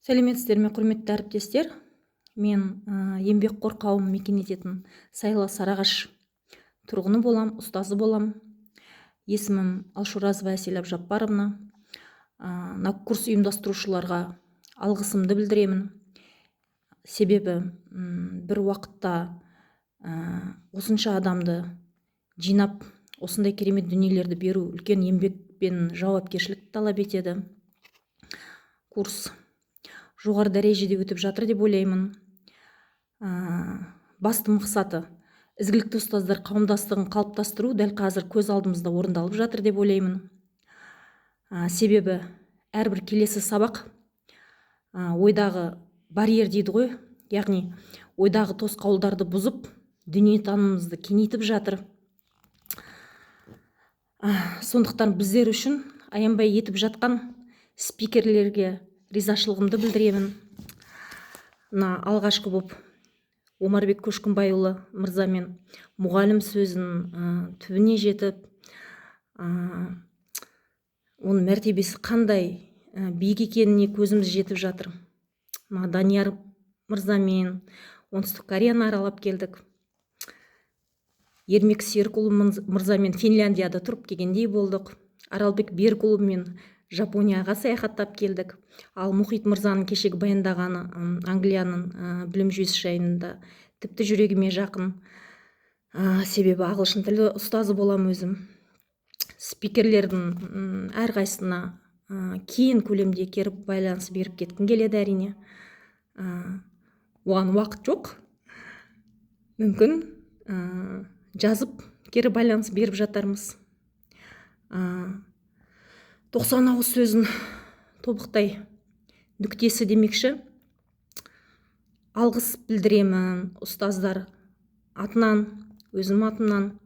Сәлеметсіздер ме, құрметті әріптестер? Мен еңбекқор қауым мекен ететін Сайлы Сарыағаш тұрғыны болам, ұстазы болам. Есімім Алшуразова Әсел Әбжаппаровна. Мына курс ұйымдастырушыларға алғысымды білдіремін. Себебі бір уақытта осынша адамды жинап, осындай керемет дүниелерді беру үлкен еңбек пен жауапкершілікті талап етеді. Курс жоғары дәрежеде өтіп жатыр деп ойлаймын. Басты мақсаты ізгілікті ұстаздар қауымдастығын қалыптастыру дәл қазір көз алдымызда орындалып жатыр деп ойлаймын. Себебі әрбір келесі сабақ ойдағы барьер дейді ғой, яғни ойдағы тосқауылдарды бұзып, дүниетанымымызды кеңейтіп жатыр. Сондықтан біздер үшін аянбай етіп жатқан спикерлерге ризашылығымды білдіремін. Алғашқы боп Омарбек Көшкінбайұлы мырзамен мұғалім сөзін түбіне жетіп, оның мәртебесі қандай биік екеніне көзіміз жетіп жатыр. Данияр мырзамен оңтүстік Кореяны аралап келдік. Ермек Серікұлы мырзамен Финляндияда тұрып келгендей болдық. Аралбек Берікұлымен Жапонияға саяхаттап келдік. Ал Мұхит мырзаның кешегі баяндағаны Англияның білім жүйесі жайында тіпті жүрегіме жақын. Себебі ағылшын тілі ұстазы болам өзім. Спикерлердің әрқайсысына кең көлемде кері байланыс беріп кеткім келеді әрине. Оған уақыт жоқ. Мүмкін жазып кері байланыс беріп жатармыз. 90 ауыз сөзін тобықтай нүктесі демекші. Алғыс білдіремін ұстаздар атынан, өзім атымнан.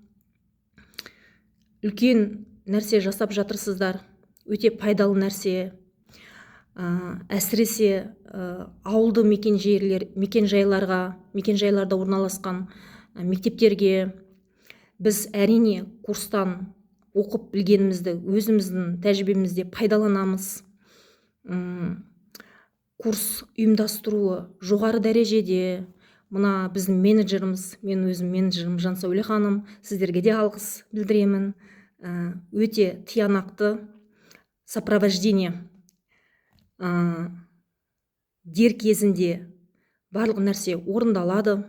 Үлкен нәрсе жасап жатырсыздар, өте пайдалы нәрсе. Әсіресе ауылды мекен-жайларда орналасқан мектептерге біз әрине курстан оқып білгенімізді өзіміздің тәжірибемізде пайдаланамыз. Курс ұйымдастыруы жоғары дәрежеде. Мына біздің менеджеріміз, мен өзім менеджерім Жансәуле ханым, сіздерге де алғыс білдіремін. Өте тиянақты, сопровождение дер кезінде барлық нәрсе орындалады.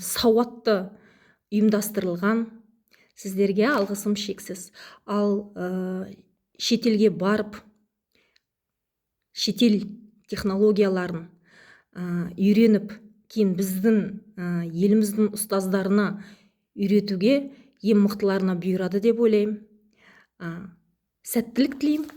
Сауатты ұйымдастырылған. Сіздерге алғысым шексіз. Ал шетелге барып, шетел технологияларын үйреніп, кейін біздің еліміздің ұстаздарына үйретуге ең мықтыларына бұйырады деп ойлаймын. Сәттілік тілеймін.